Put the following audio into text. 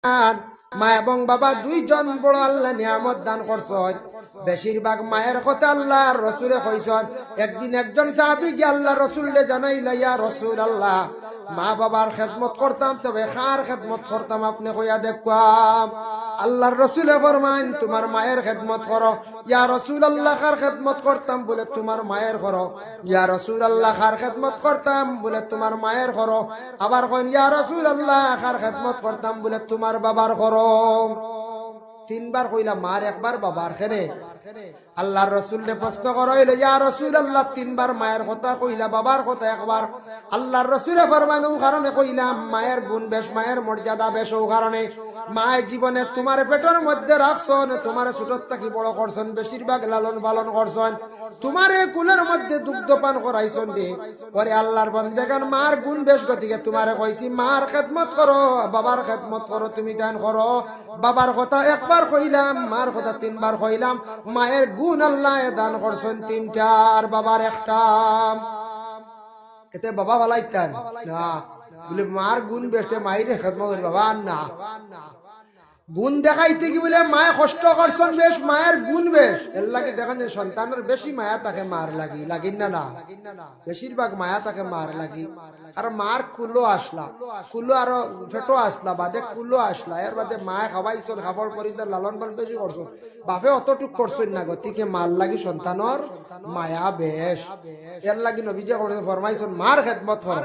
মা এবং বাবা দুইজন বড় আল্লাহ নিয়ামত দান করছেন। বেশিরভাগ মায়ের কথা আল্লাহর রাসূলে কইছেন। একদিন একজন সাহাবী গিয়ে আল্লাহ রাসূলকে জানাইলা, ইয়া রাসূলুল্লাহ, মা বাবার খেদমত করতাম, তবে কার খেদমত করতাম আপনি কইয়া দেখবাম। আল্লাহর রাসূলে ফরমান, তোমার মায়ের খেদমত করো। ইয়া রাসূলুল্লাহ, কার খেদমত করতাম? বলে তোমার মায়ের করো। ইয়া রাসূলুল্লাহ, কার খেদমত করতাম? বলে তোমার মায়ের করো। আবার কইন, ইয়া রাসূলুল্লাহ, কার খেদমত করতাম? বলে তোমার বাবার করো। তিনবার কইলা মার, একবার বাবার। খেনে আল্লাহর রাসূলকে প্রশ্ন করা হইল, ইয়া রাসূলুল্লাহ, তিনবার মায়ের কথা কইলা, বাবার কথা একবার। আল্লাহর রাসূলে ফরমান, ও কারণে কইলাম, মায়ের গুণ বেশ, মায়ের মর্যাদা বেশ, ও কারণে মায়ের জীবনে তোমার পেটের মধ্যে রাখছন, তোমার ছোটর থাকি বড় করছন, বেশিরভাগ লালন পালন করছন, তোমার এই কুলের মধ্যে দুগ্ধপান করাইছন রে। ওরে আল্লাহর বান্দাগান, মার গুণ বেশ গতিকে তোমারে কইছি মার খেদমত করো, বাবার খেদমত করো, তুমি দান করো। বাবার কথা একবার কইলাম, মার কথা তিনবার কইলাম। মায়ের গুণ আল্লাহ দান করছেন তিনটা, আর বাবার একটা। এতে বাবা ভালাইতেন না, বলে মার গুণ বেশে মায়ের খেদমত করি, বাবা না। গুণ দেখাইতে কি বলে মায়ে কষ্ট করছেন বেশ, মায়ের গুণ বেশ। এর লাগে দেখেন যে সন্তানের বেশি মায়া তাকে মার লাগি, লাগিন না না, বেশিরভাগ মায়া তাকে মার লাগি। আর মার কুলো আসলা, কুলো আরো ফেটো আসলা, বাদে কুলো আসলা, এর বাদে মায়ে খাবাইছন, খাবার পরিতে লালন পালন বেশি করছেন, বাপে অতটুক করছেন না, গতিকে মার লাগি সন্তানর মায়া বেশ। এর লাগি নবীজি ফরমাইছেন মার খেদমত করো।